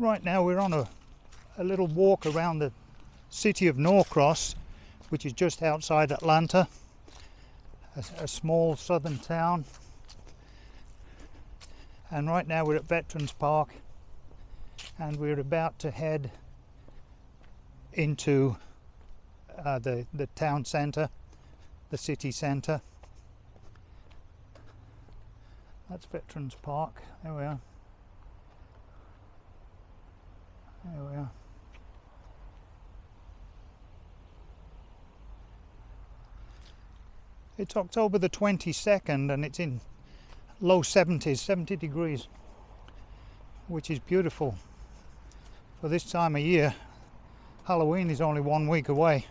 Right now we're on a little walk around the city of Norcross, which is just outside Atlanta, a small southern town. And right now we're at Veterans Park, and we're about to head into the town centre, the city centre. That's Veterans Park. There we are. There we are. It's October the 22nd and it's in low 70s, 70 degrees, which is beautiful for this time of year. Halloween is only 1 week away,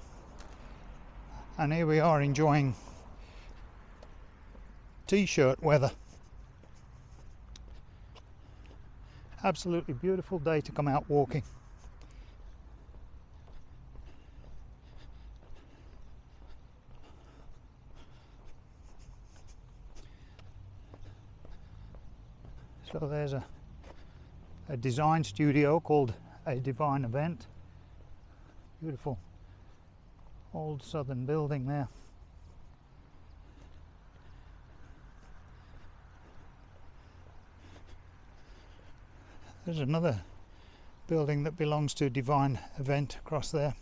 and here we are enjoying t-shirt weather. Absolutely beautiful day to come out walking. So there's a design studio called A Divine Event. Beautiful old southern building there. There's another building that belongs to Divine Event across there.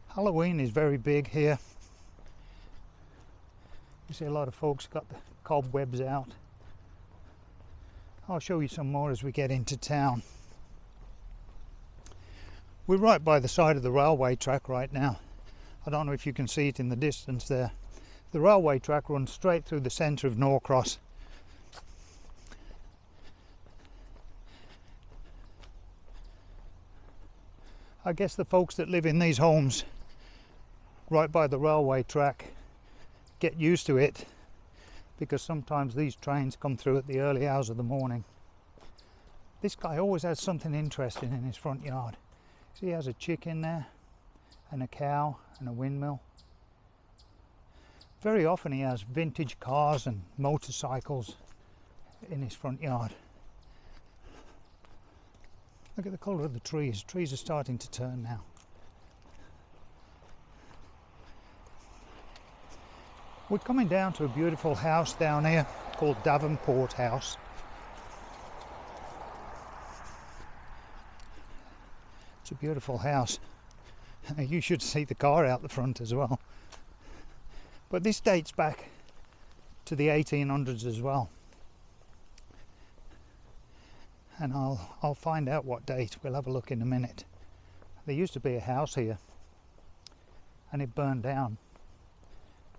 Halloween is very big here. You see a lot of folks got the cobwebs out. I'll show you some more as we get into town. We're right by the side of the railway track right now. I don't know if you can see it in the distance there. The railway track runs straight through the centre of Norcross. I guess the folks that live in these homes right by the railway track get used to it, because sometimes these trains come through at the early hours of the morning. This guy always has something interesting in his front yard. See, he has a chicken there, and a cow, and a windmill. Very often he has vintage cars and motorcycles in his front yard. Look at the colour of the trees. Trees are starting to turn now. We're coming down to a beautiful house down here called Davenport House. It's a beautiful house. You should see the car out the front as well. But this dates back to the 1800s as well. And I'll find out what date. We'll have a look in a minute. There used to be a house here, and it burned down.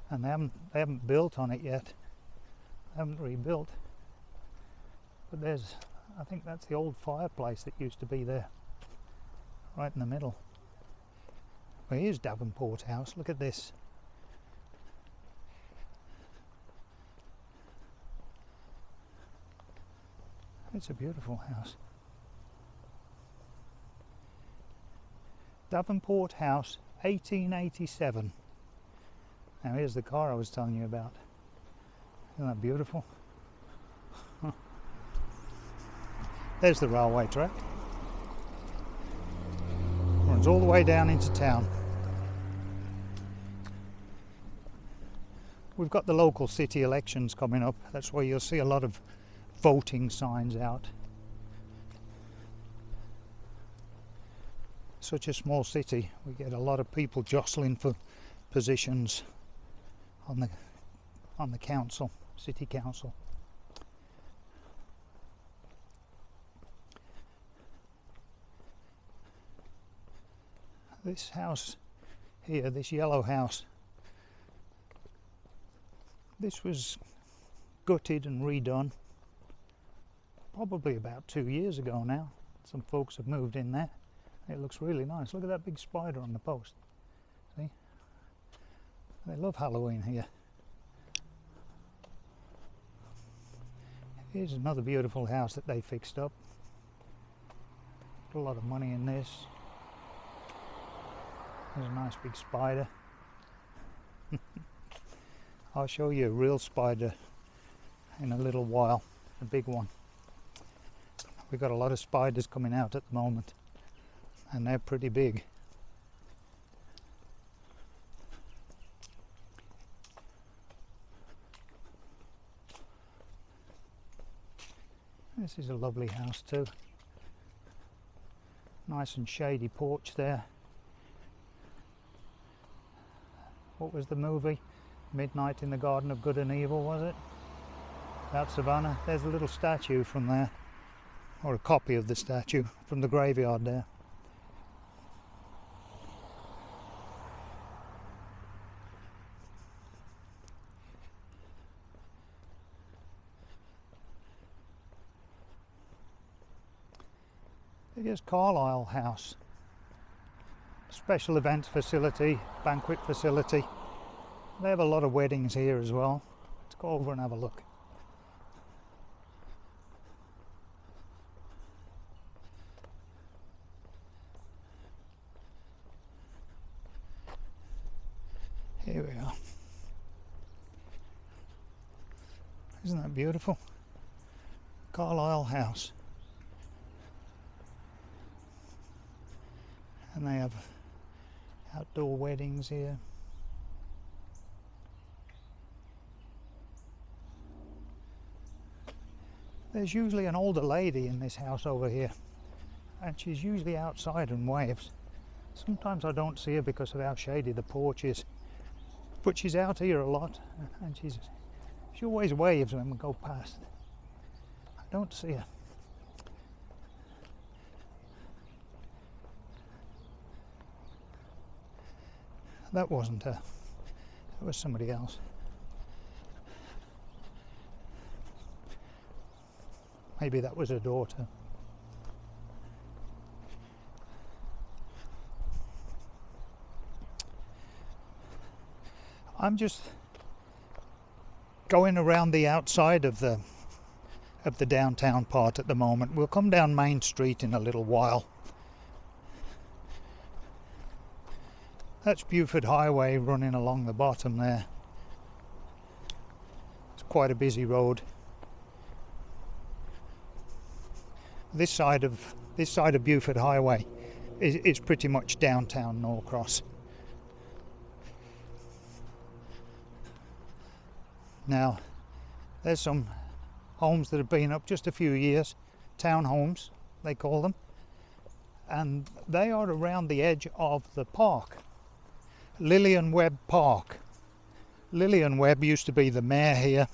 And they haven't built on it yet. They haven't rebuilt. But I think that's the old fireplace that used to be there, right in the middle. Well, here's Davenport House. Look at this. It's a beautiful house. Davenport House, 1887. Now here's the car I was telling you about. Isn't that beautiful? There's the railway track. Runs all the way down into town. We've got the local city elections coming up. That's why you'll see a lot of voting signs out. Such a small city, we get a lot of people jostling for positions on the council, city council. This house here, this yellow house, this was gutted and redone probably about 2 years ago now. Some folks have moved in there. It looks really nice. Look at that big spider on the post. See? They love Halloween here. Here's another beautiful house that they fixed up. Put a lot of money in this. There's a nice big spider. I'll show you a real spider in a little while, a big one. We've got a lot of spiders coming out at the moment, and they're pretty big. This is a lovely house too. Nice and shady porch there. What was the movie? Midnight in the Garden of Good and Evil, was it? About Savannah. There's a little statue from there, or a copy of the statue from the graveyard there. Here's Carlisle House. Special events facility, banquet facility. They have a lot of weddings here as well. Let's go over and have a look. Here we are. Isn't that beautiful? Carlisle House. And they have outdoor weddings here. There's usually an older lady in this house over here, and she's usually outside and waves. Sometimes I don't see her because of how shady the porch is, but she's out here a lot, and she always waves when we go past. I don't see her. That wasn't her. That was somebody else. Maybe that was her daughter. I'm just going around the outside of the downtown part at the moment. We'll come down Main Street in a little while. That's Beaufort Highway running along the bottom there. It's quite a busy road. This side of Beaufort Highway is pretty much downtown Norcross. Now, there's some homes that have been up just a few years, townhomes they call them, and they are around the edge of the park. Lillian Webb Park. Lillian Webb used to be the mayor here.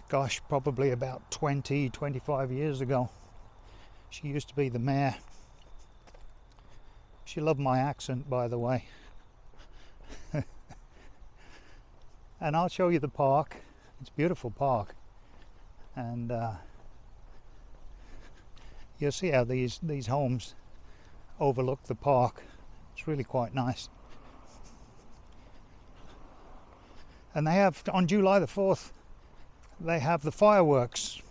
Gosh, probably about 25 years ago. She used to be the mayor. She loved my accent, by the way. And I'll show you the park. It's a beautiful park. And you'll see how these homes overlook the park. It's really quite nice. And they have, on July the 4th, they have the fireworks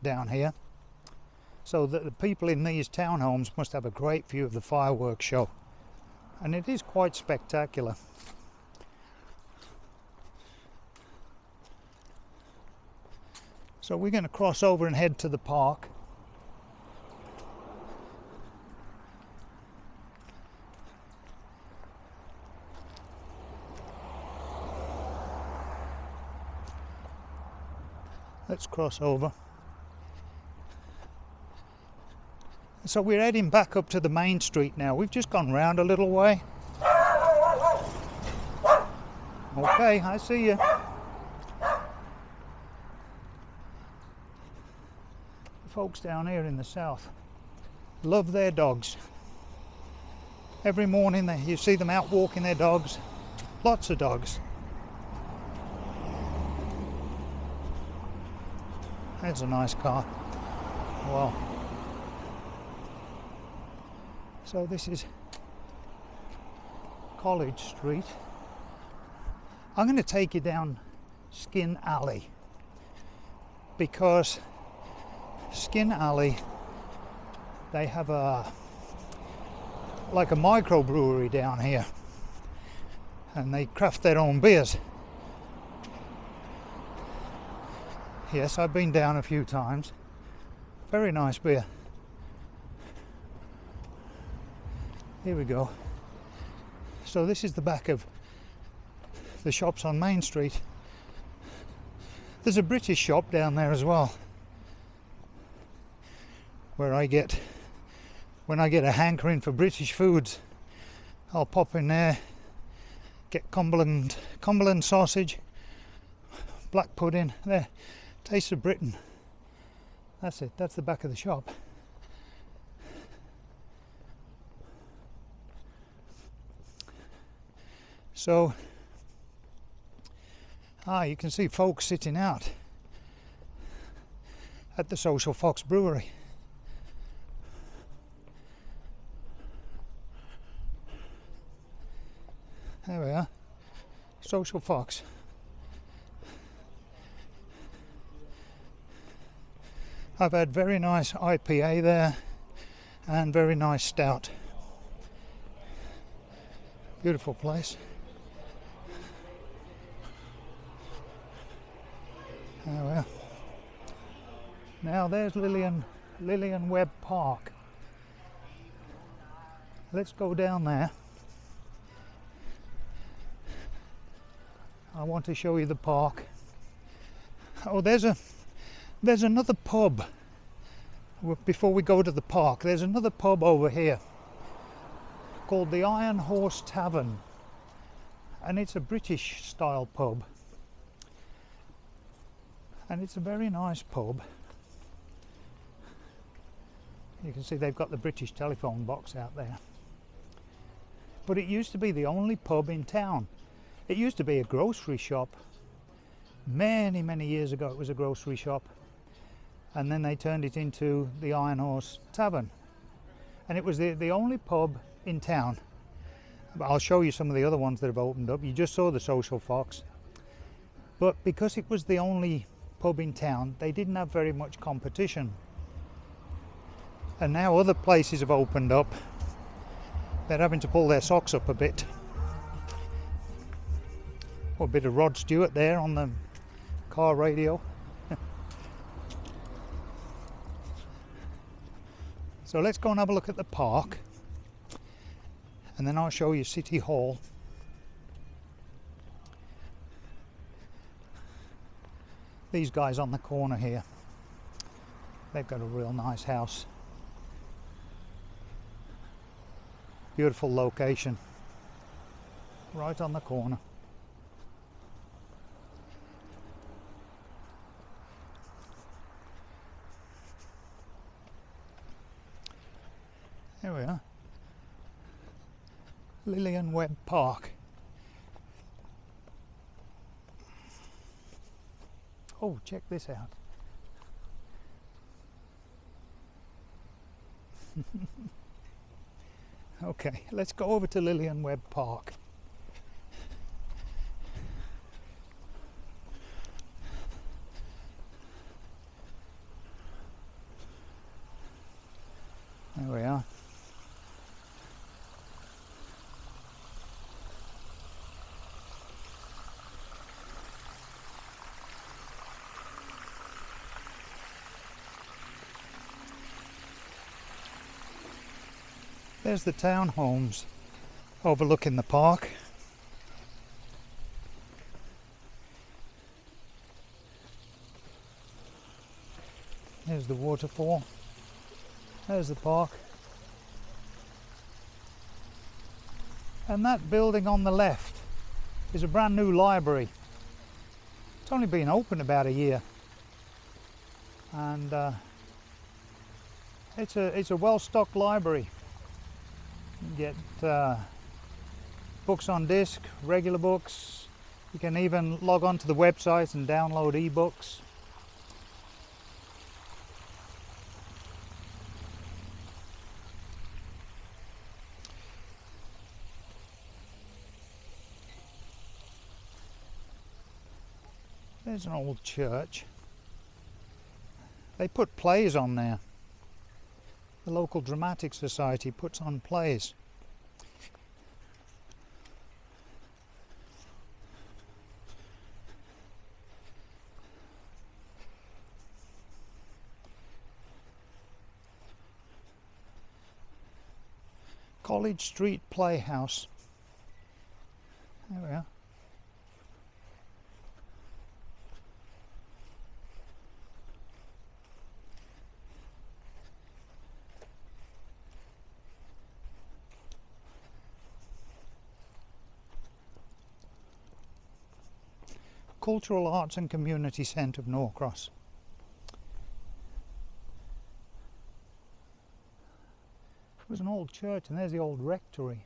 down here. So that the people in these townhomes must have a great view of the fireworks show. And it is quite spectacular. So we're going to cross over and head to the park. Let's cross over. So we're heading back up to the main street now. We've just gone round a little way. Okay, I see you. The folks down here in the south love their dogs. Every morning you see them out walking their dogs. Lots of dogs. There's a nice car. Wow. So this is College Street. I'm going to take you down Skin Alley, because Skin Alley, they have like a microbrewery down here, and they craft their own beers. Yes, I've been down a few times. Very nice beer. Here we go. So this is the back of the shops on Main Street. There's a British shop down there as well, where when I get a hankering for British foods, I'll pop in there, get Cumberland sausage, black pudding. There, Taste of Britain. That's it. That's the back of the shop. So, you can see folks sitting out at the Social Fox Brewery. There we are, Social Fox. I've had very nice IPA there and very nice stout. Beautiful place. There we are. Now there's Lillian Webb Park. Let's go down there. I want to show you the park. Oh, there's another pub. Before we go to the park, there's another pub over here called the Iron Horse Tavern, and it's a British style pub, and it's a very nice pub. You can see they've got the British telephone box out there, but it used to be the only pub in town. It used to be a grocery shop. Many years ago it was a grocery shop, and then they turned it into the Iron Horse Tavern, and it was the only pub in town. But I'll show you some of the other ones that have opened up. You just saw the Social Fox, but because it was the only pub in town, they didn't have very much competition, and now other places have opened up. They're having to pull their socks up a bit. A bit of Rod Stewart there on the car radio. So let's go and have a look at the park, and then I'll show you City Hall. These guys on the corner here, they've got a real nice house. Beautiful location, right on the corner. There we are, Lillian Webb Park. Oh, check this out. Okay, let's go over to Lillian Webb Park. There we are. There's the townhomes overlooking the park. There's the waterfall. There's the park. And that building on the left is a brand new library. It's only been open about a year. And it's a well-stocked library. You get books on disc, regular books. You can even log on to the website and download ebooks. There's an old church. They put plays on there. The local dramatic society puts on plays. College Street Playhouse. There we are. Cultural Arts and Community Centre of Norcross. It was an old church, and there's the old rectory.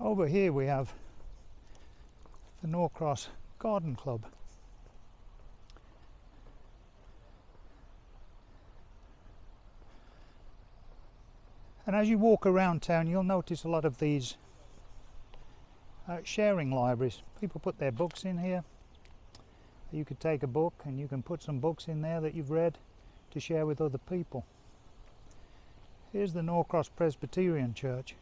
Over here we have the Norcross Garden Club. And as you walk around town, you'll notice a lot of these sharing libraries. People put their books in here. You could take a book and you can put some books in there that you've read to share with other people. Here's the Norcross Presbyterian Church.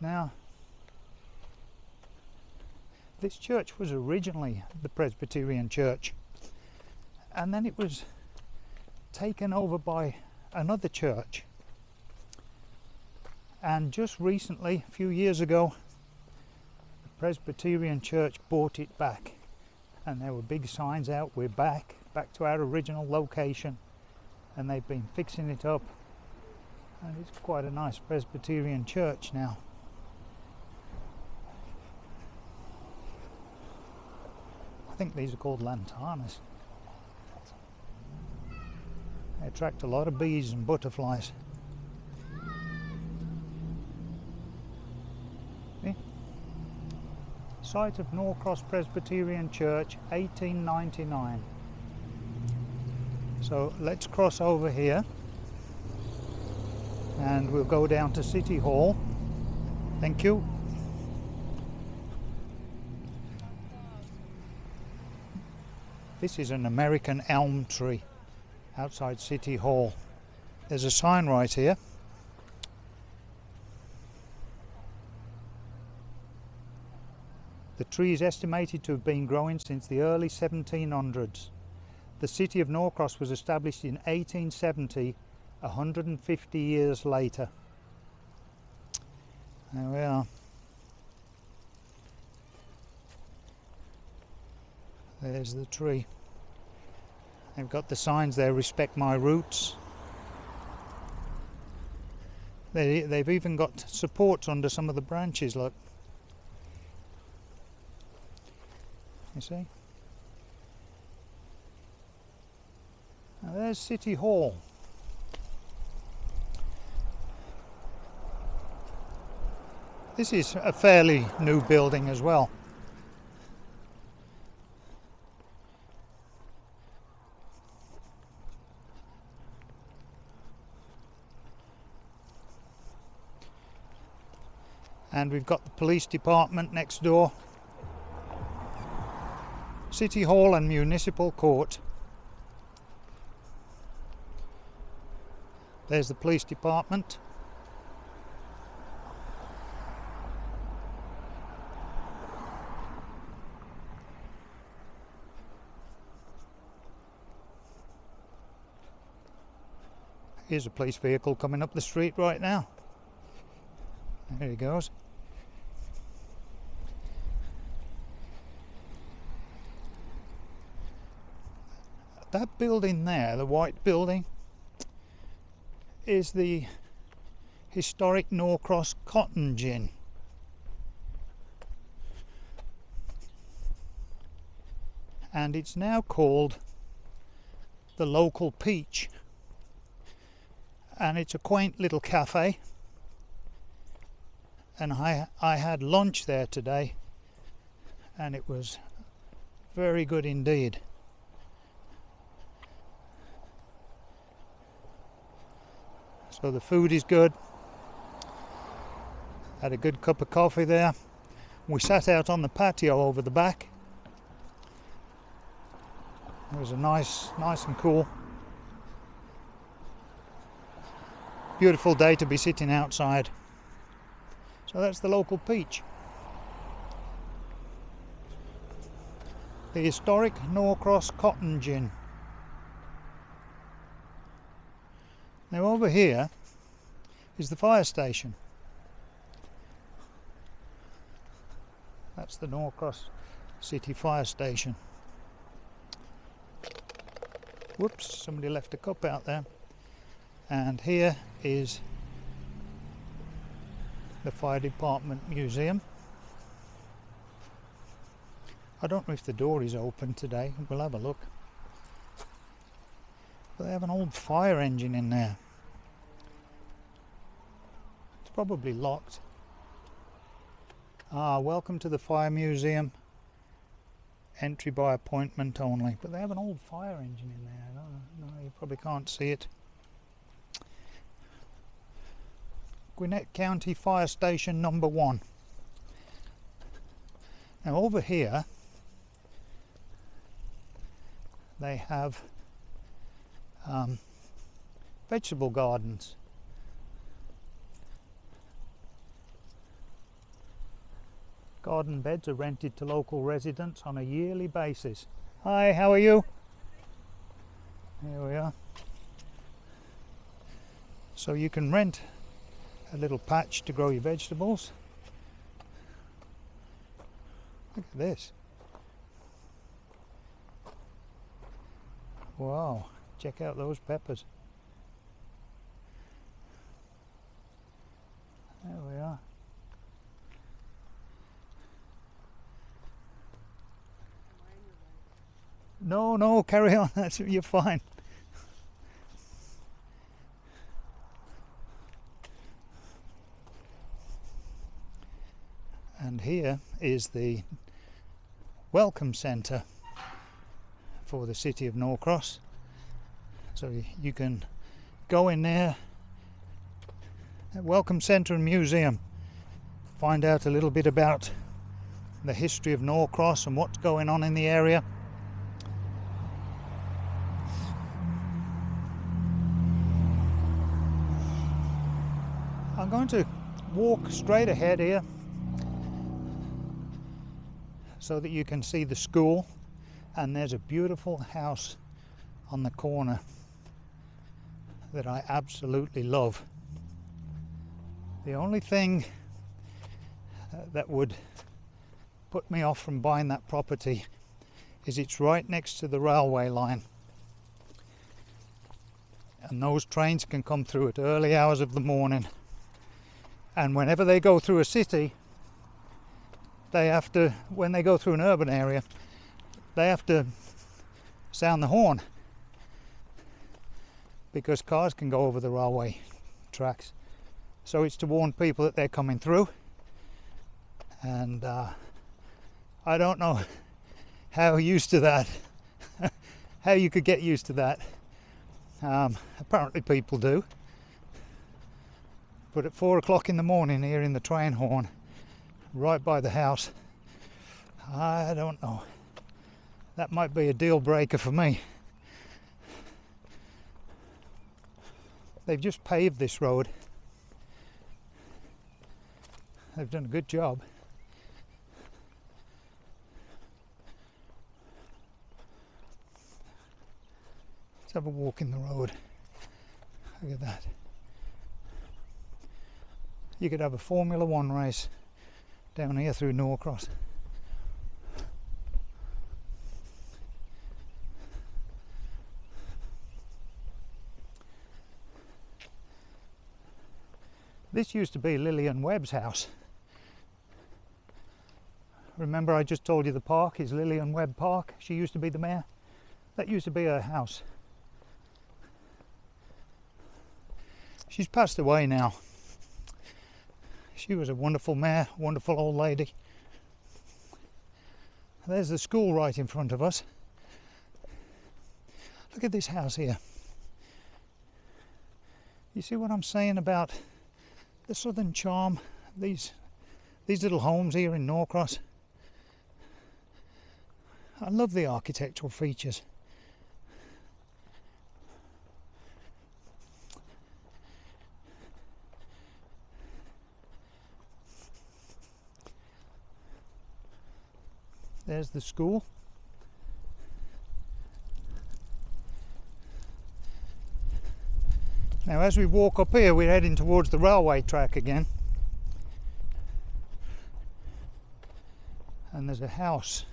Now, this church was originally the Presbyterian Church, and then it was taken over by another church, and just recently, a few years ago, the Presbyterian Church bought it back, and there were big signs out, we're back to our original location, and they've been fixing it up, and it's quite a nice Presbyterian church now. I think these are called lantanas. They attract a lot of bees and butterflies. See? Site of Norcross Presbyterian Church, 1899. So let's cross over here and we'll go down to City Hall. Thank you. This is an American elm tree outside City Hall. There's a sign right here. The tree is estimated to have been growing since the early 1700s. The city of Norcross was established in 1870, 150 years later. There we are. There's the tree. They've got the signs there, respect my roots. They've even got supports under some of the branches, look. You see? Now there's City Hall. This is a fairly new building as well. And we've got the police department next door. City Hall and Municipal Court. There's the police department. Here's a police vehicle coming up the street right now. There he goes. That building there, the white building, is the historic Norcross Cotton Gin. And it's now called the Local Peach. And it's a quaint little cafe. And I had lunch there today, and it was very good indeed. So the food is good. Had a good cup of coffee there. We sat out on the patio over the back. It was a nice and cool. Beautiful day to be sitting outside. So that's the Local Peach. The historic Norcross cotton gin. Now over here is the fire station. That's the Norcross City Fire Station. Whoops, somebody left a cup out there. And here is the Fire Department Museum. I don't know if the door is open today, we'll have a look. But they have an old fire engine in there. It's probably locked. Welcome to the Fire Museum. Entry by appointment only. But they have an old fire engine in there. No, you probably can't see it. Gwinnett County Fire Station number 1. Now over here they have vegetable gardens. Garden beds are rented to local residents on a yearly basis. Hi, how are you? Here we are. So you can rent a little patch to grow your vegetables. Look at this. Wow, check out those peppers. There we are. No, carry on. You're fine. And here is the welcome centre for the city of Norcross. So you can go in there, welcome centre and museum, find out a little bit about the history of Norcross and what's going on in the area. I'm going to walk straight ahead here so that you can see the school, and there's a beautiful house on the corner that I absolutely love. The only thing that would put me off from buying that property is it's right next to the railway line, and those trains can come through at early hours of the morning, and whenever they go through a city, they have to, when they go through an urban area, they have to sound the horn because cars can go over the railway tracks. So it's to warn people that they're coming through. And I don't know how used to that, how you could get used to that. Apparently people do. But at 4 o'clock in the morning, hearing the train horn right by the house, I don't know. That might be a deal breaker for me. They've just paved this road. They've done a good job. Let's have a walk in the road. Look at that. You could have a Formula 1 race down here through Norcross. This used to be Lillian Webb's house. Remember I just told you the park is Lillian Webb Park? She used to be the mayor. That used to be her house. She's passed away now. She was a wonderful mayor, wonderful old lady. There's the school right in front of us. Look at this house here. You see what I'm saying about the southern charm? These little homes here in Norcross. I love the architectural features. There's the school. Now as we walk up here, we're heading towards the railway track again. And there's a house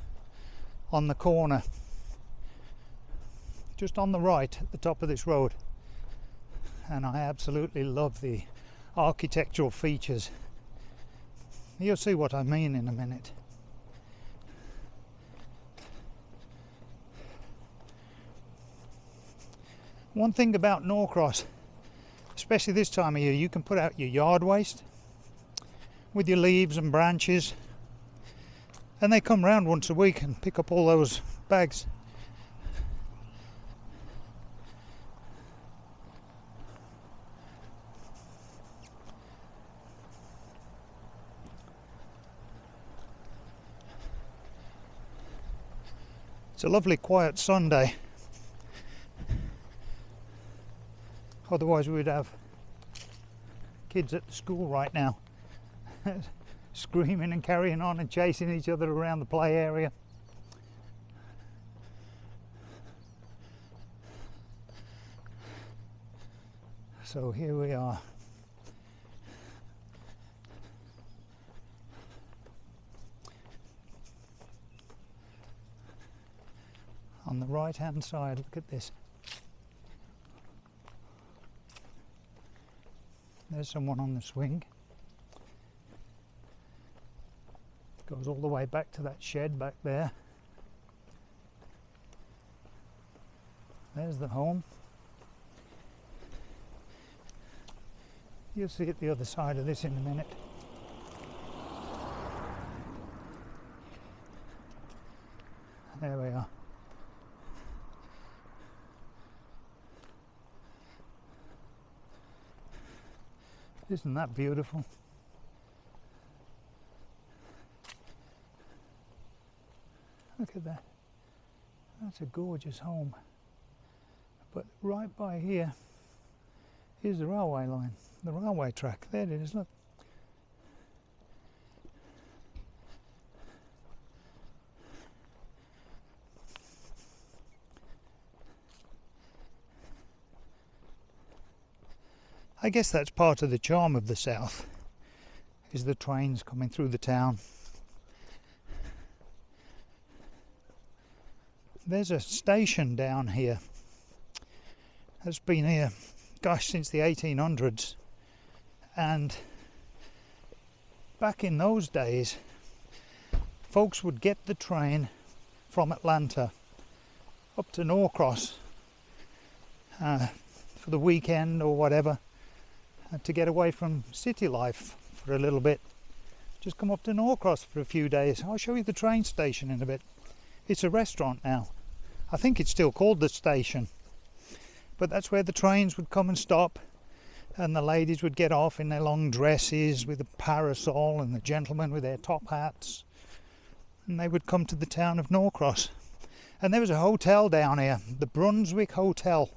on the corner, just on the right at the top of this road. And I absolutely love the architectural features. You'll see what I mean in a minute. One thing about Norcross, especially this time of year, you can put out your yard waste with your leaves and branches, and they come round once a week and pick up all those bags. It's a lovely quiet Sunday. Otherwise we would have kids at the school right now screaming and carrying on and chasing each other around the play area. So here we are. On the right hand side, look at this. There's someone on the swing. Goes all the way back to that shed back there. There's the home. You'll see it the other side of this in a minute. There we are. Isn't that beautiful? Look at that. That's a gorgeous home. But right by here is the railway line, the railway track. There it is, look. I guess that's part of the charm of the south, is the trains coming through the town. There's a station down here that's been here, gosh, since the 1800s. And back in those days, folks would get the train from Atlanta up to Norcross for the weekend or whatever, to get away from city life for a little bit. Just come up to Norcross for a few days. I'll show you the train station in a bit. It's a restaurant now. I think it's still called the station. But that's where the trains would come and stop, and the ladies would get off in their long dresses with a parasol, and the gentlemen with their top hats. And they would come to the town of Norcross. And there was a hotel down here, the Brunswick Hotel.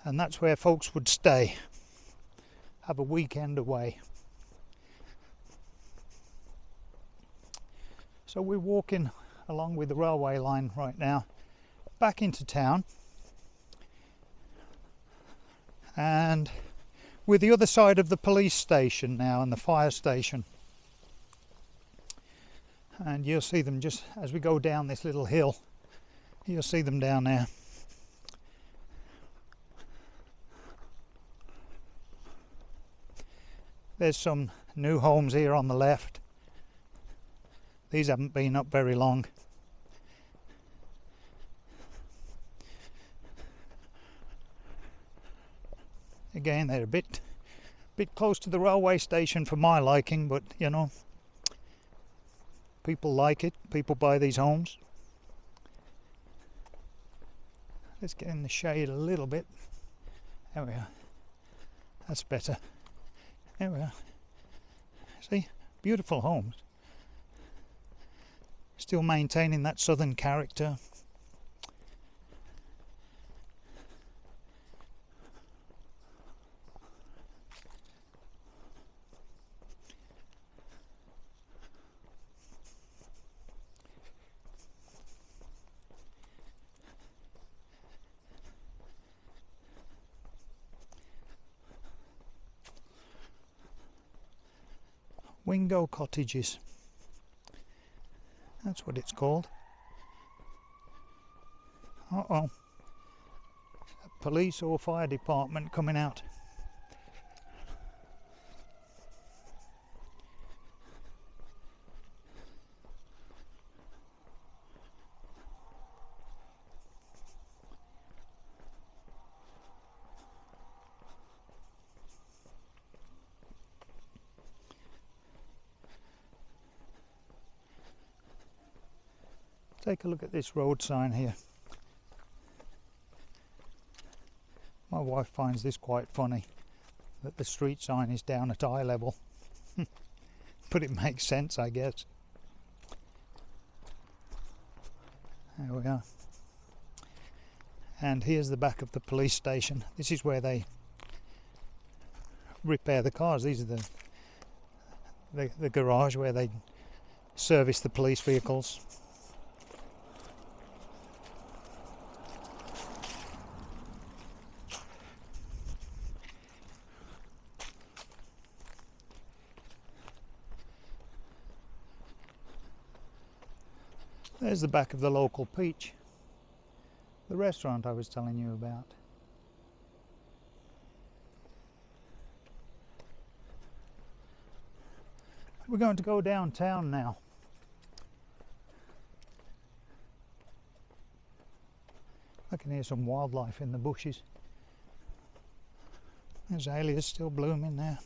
And that's where folks would stay, have a weekend away. So we're walking along with the railway line right now back into town, and we're the other side of the police station now and the fire station, and you'll see them just as we go down this little hill. You'll see them down there. There's some new homes here on the left. These haven't been up very long. Again, they're a bit close to the railway station for my liking, but you know, people like it. People buy these homes. Let's get in the shade a little bit. There we are. That's better. There we are. See? Beautiful homes. Still maintaining that southern character. Wingo Cottages. That's what it's called. Uh-oh. Police or fire department coming out. Take a look at this road sign here. My wife finds this quite funny, that the street sign is down at eye level. But it makes sense, I guess. There we are. And here's the back of the police station. This is where they repair the cars. These are the garage where they service the police vehicles. There's the back of the local Peach, the restaurant I was telling you about. We're going to go downtown now. I can hear some wildlife in the bushes. There's azaleas still blooming there.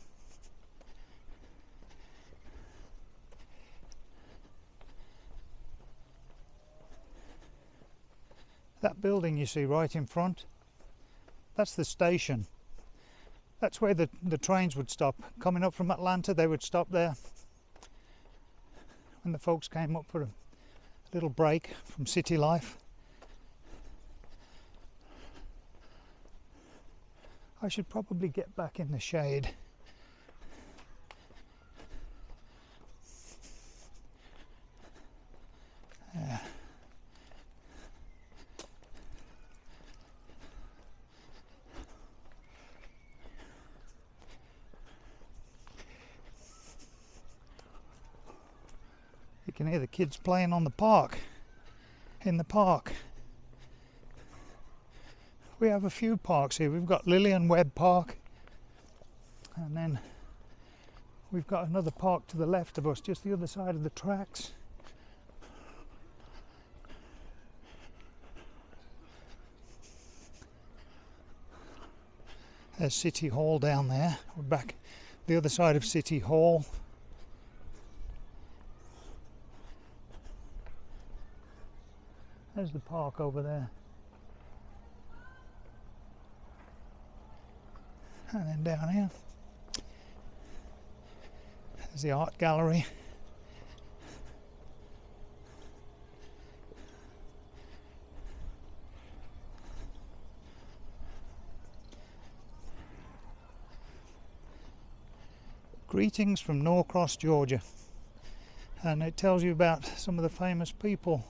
That building you see right in front, that's the station. That's where the trains would stop. Coming up from Atlanta, they would stop there. When the folks came up for a little break from city life. I should probably get back in the shade. Yeah. You can hear the kids playing on the park, in the park. We have a few parks here. We've got Lillian Webb Park, and then we've got another park to the left of us, just the other side of the tracks. There's City Hall down there. We're back the other side of City Hall. There's the park over there. And then down here, there's the art gallery. Greetings from Norcross, Georgia. And it tells you about some of the famous people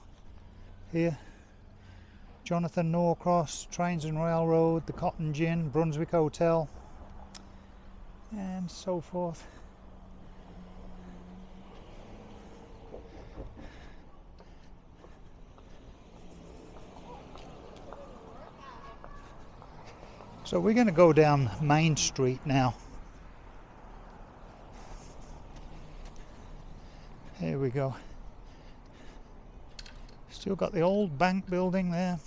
here. Jonathan Norcross, Trains and Railroad, the Cotton Gin, Brunswick Hotel, and so forth. So we're going to go down Main Street now. Here we go. Still got the old bank building there.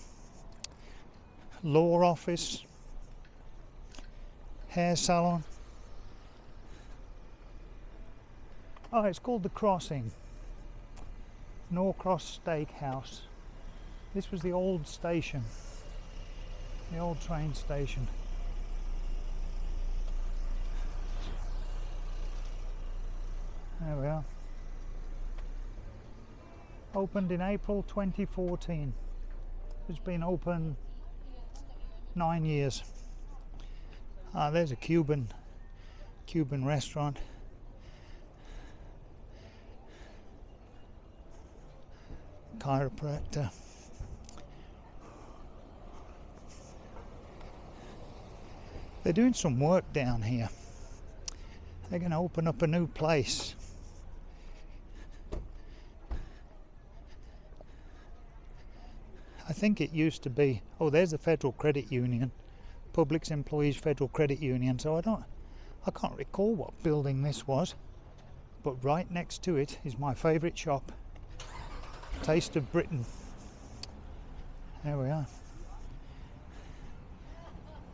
Law office. Hair salon. Oh, it's called The Crossing. Norcross Steakhouse. This was the old station. The old train station. There we are. Opened in April 2014. It's been open 9 years. There's a Cuban restaurant. Chiropractor. They're doing some work down here. They're going to open up a new place. think it used to be, oh, there's the Federal Credit Union, Public Employees Federal Credit Union. So I can't recall what building this was, but right next to it is my favourite shop, Taste of Britain. There we are.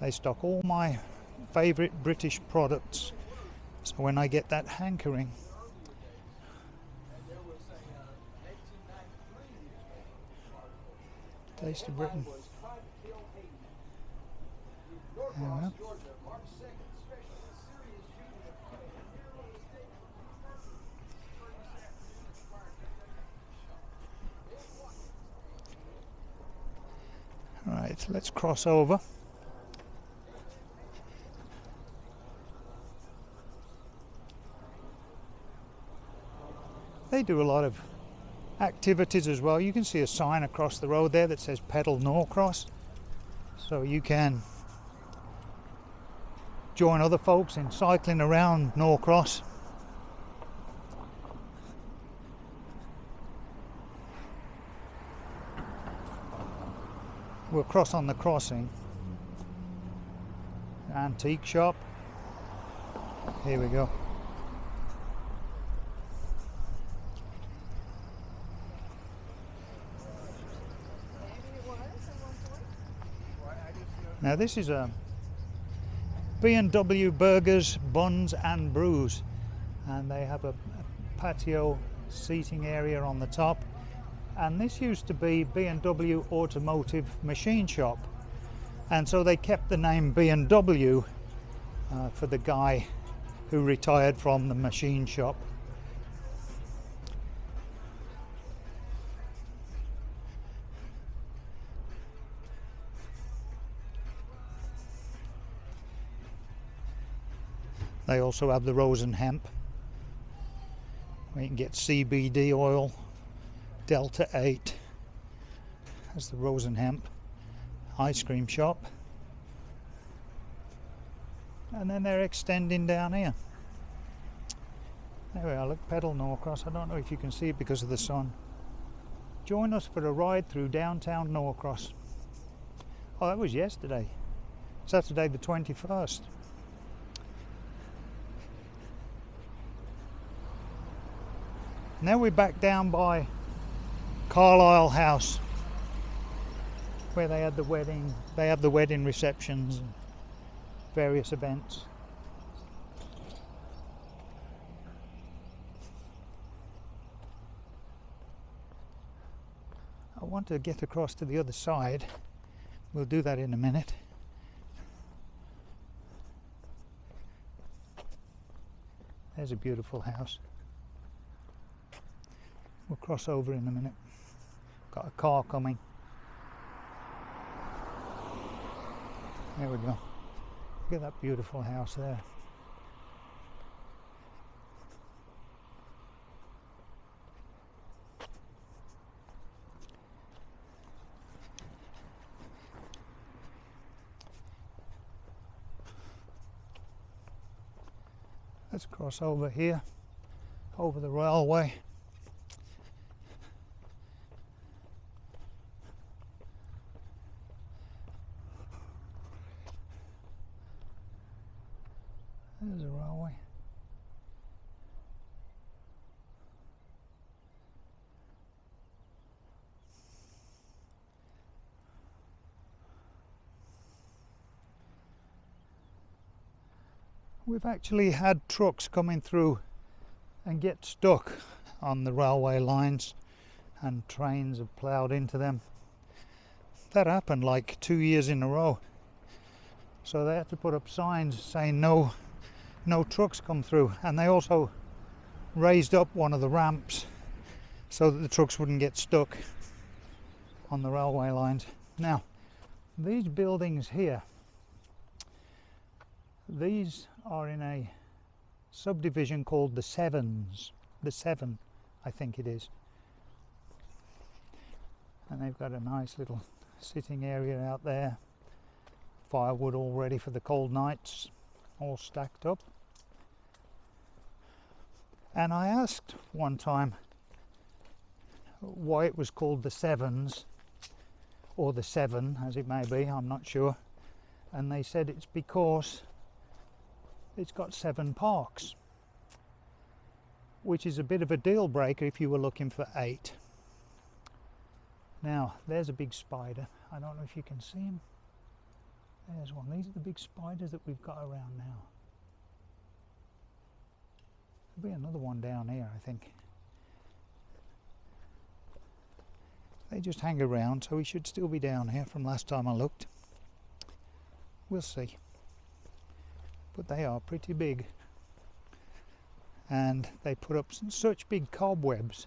They stock all my favourite British products, so when I get that hankering, Taste of Britain. There we are. Right, let's cross over. They do a lot of activities as well. You can see a sign across the road there that says Pedal Norcross, so you can join other folks in cycling around Norcross. We'll cross on the crossing. Antique shop. Here we go. Now this is a B&W Burgers, Buns and Brews, and they have a patio seating area on the top, and this used to be B&W Automotive Machine Shop, and so they kept the name B&W for the guy who retired from the machine shop. They also have the Rose and Hemp, where you can get CBD oil, Delta 8. That's the Rose and Hemp ice cream shop. And then they're extending down here. There we are, look, Pedal Norcross. I don't know if you can see it because of the sun. Join us for a ride through downtown Norcross. Oh, that was yesterday, Saturday the 21st. Now we're back down by Carlisle House, where they had the wedding. They have the wedding receptions and various events. I want to get across to the other side. We'll do that in a minute. There's a beautiful house. We'll cross over in a minute. Got a car coming. There we go. Look at that beautiful house there. Let's cross over here, over the railway. There's a railway. We've actually had trucks coming through and get stuck on the railway lines, and trains have ploughed into them. That happened like 2 years in a row. So they had to put up signs saying no trucks come through, and they also raised up one of the ramps so that the trucks wouldn't get stuck on the railway lines. Now, these buildings here, these are in a subdivision called the Sevens. The Seven, I think it is. And they've got a nice little sitting area out there. Firewood all ready for the cold nights, all stacked up. And I asked one time why it was called the Sevens or the 7 as it may be, I'm not sure. And they said it's because it's got 7 parks, which is a bit of a deal breaker if you were looking for 8. Now there's a big spider. I don't know if you can see him. There's one. These are the big spiders that we've got around now. There'll be another one down here, I think. They just hang around, so he should still be down here from last time I looked. We'll see. But they are pretty big. And they put up such big cobwebs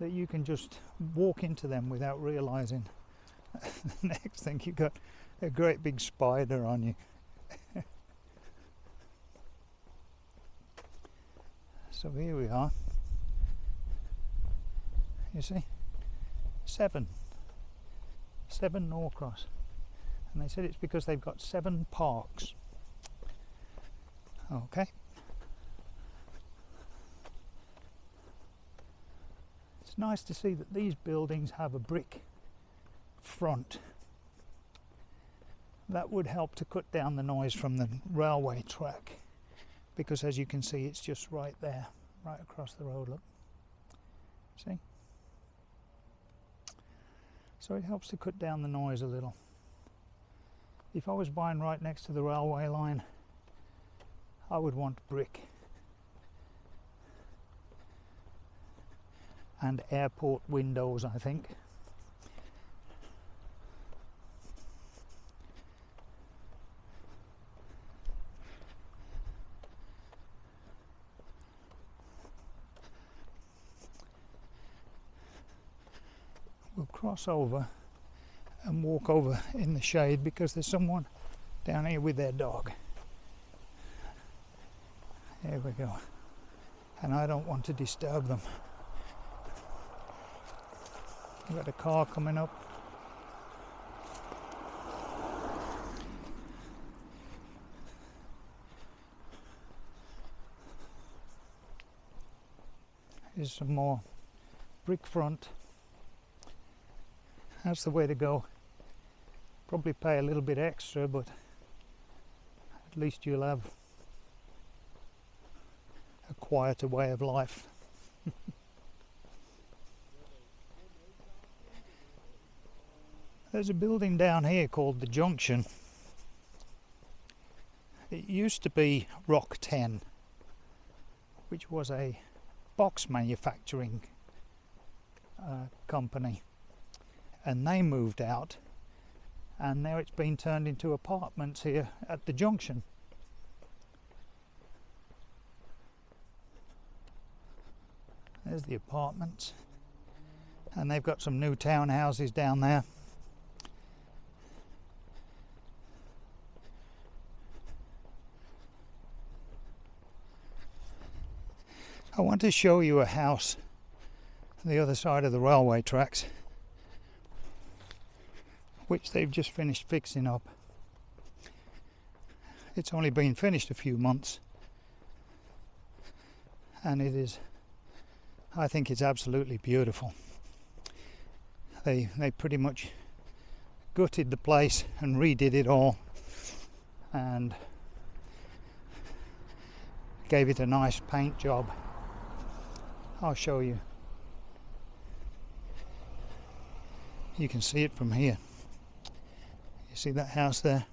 that you can just walk into them without realizing. The next thing, you've got a great big spider on you. So here we are. You see? 7 Norcross. And they said it's because they've got 7 parks. Okay. It's nice to see that these buildings have a brick front. That would help to cut down the noise from the railway track, because as you can see, it's just right there, right across the road. Look, see? So it helps to cut down the noise a little. If I was buying right next to the railway line, I would want brick and airport windows, I think. We'll cross over and walk over in the shade because there's someone down here with their dog. There we go. And I don't want to disturb them. We've got a car coming up. Here's some more brick front. That's the way to go. Probably pay a little bit extra, but at least you'll have a quieter way of life. There's a building down here called the Junction. It used to be Rock 10, which was a box manufacturing company, and they moved out, and now it's been turned into apartments here at the Junction. There's the apartments, and they've got some new townhouses down there. I want to show you a house on the other side of the railway tracks, which they've just finished fixing up. It's only been finished a few months, and it is, I think it's absolutely beautiful. They pretty much gutted the place and redid it all and gave it a nice paint job. I'll show you. You can see it from here. You see that house there?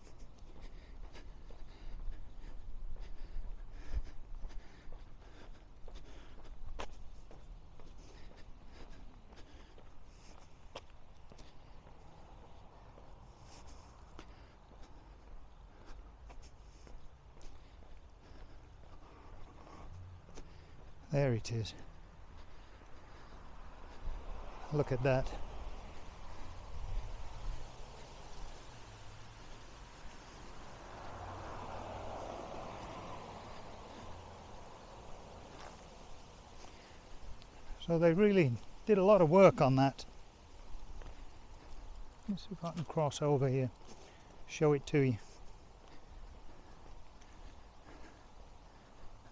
There it is. Look at that. So they really did a lot of work on that. Let's see if I can cross over here, show it to you.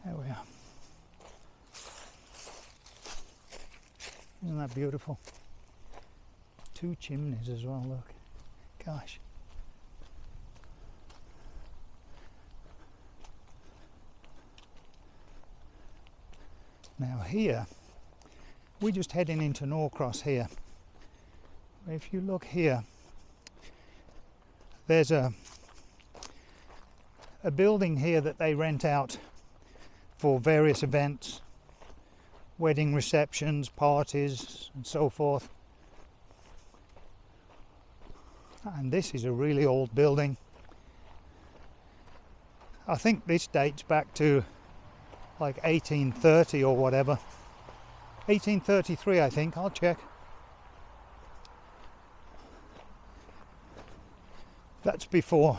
There we are. Isn't that beautiful? 2 chimneys as well, look. Gosh. Now here, we're just heading into Norcross here. If you look here, there's a building here that they rent out for various events, wedding receptions, parties and so forth. And this is a really old building. I think this dates back to like 1830 or whatever. 1833 I think, I'll check. That's before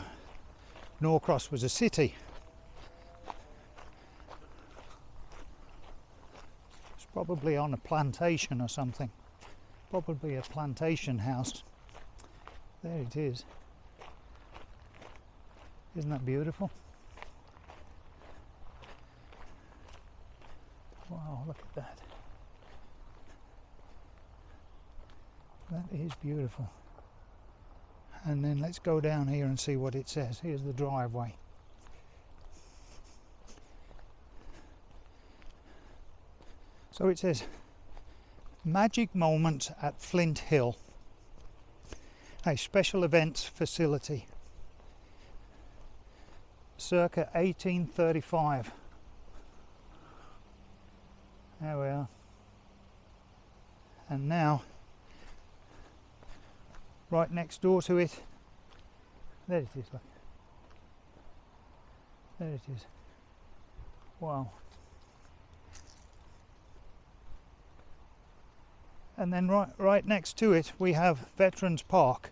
Norcross was a city. It's probably on a plantation or something. Probably a plantation house. There it is. Isn't that beautiful? Wow, look at that. That is beautiful. And then let's go down here and see what it says. Here's the driveway. So it says, Magic Moment at Flint Hill, a special events facility, circa 1835. There we are. And now, right next door to it, there it is, look. There it is. Wow. And then right next to it we have Veterans Park.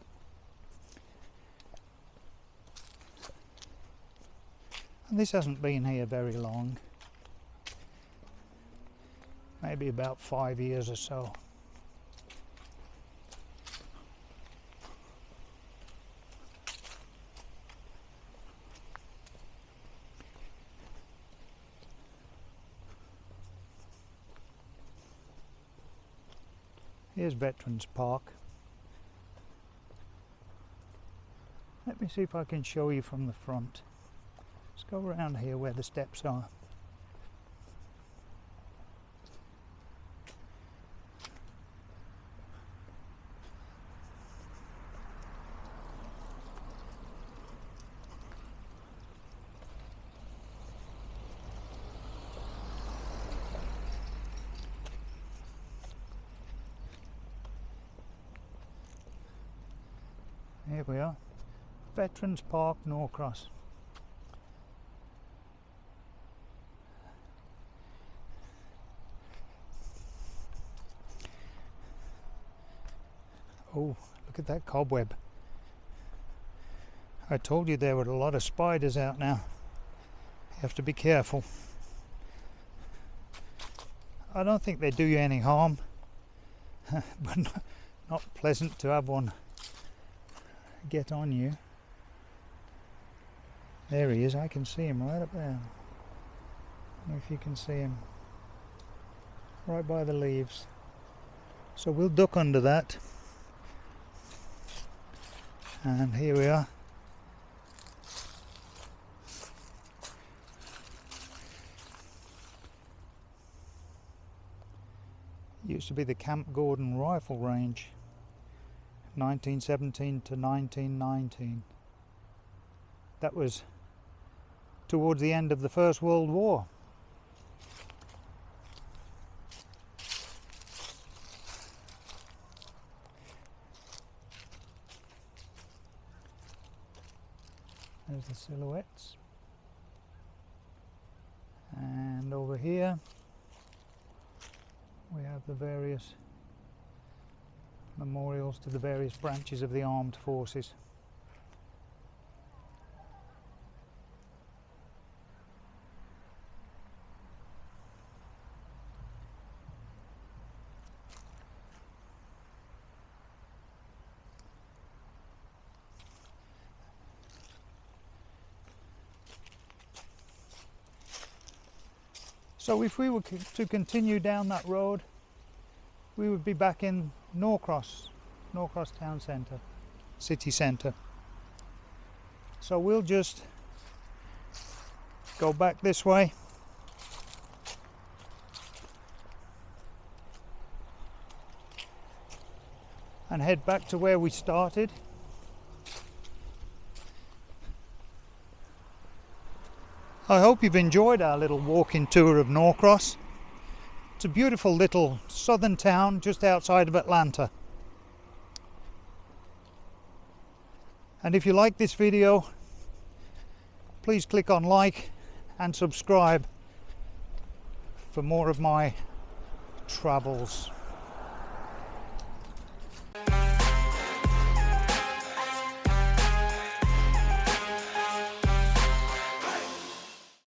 And this hasn't been here very long. Maybe about 5 years or so. Here's Veterans Park. Let me see if I can show you from the front. Let's go around here where the steps are. Here we are, Veterans Park, Norcross. Oh, look at that cobweb. I told you there were a lot of spiders out now. You have to be careful. I don't think they do you any harm, but not pleasant to have one get on you. There he is, I can see him right up there. If you can see him right by the leaves. So we'll duck under that. And here we are. Used to be the Camp Gordon Rifle Range, 1917 to 1919. That was towards the end of the First World War. There's the silhouettes. And over here we have the various memorials to the various branches of the armed forces. So if we were to continue down that road, we would be back in Norcross Norcross town centre, city centre. So we'll just go back this way and head back to where we started. I hope you've enjoyed our little walking tour of Norcross. It's a beautiful little southern town just outside of Atlanta. And if you like this video, please click on like and subscribe for more of my travels.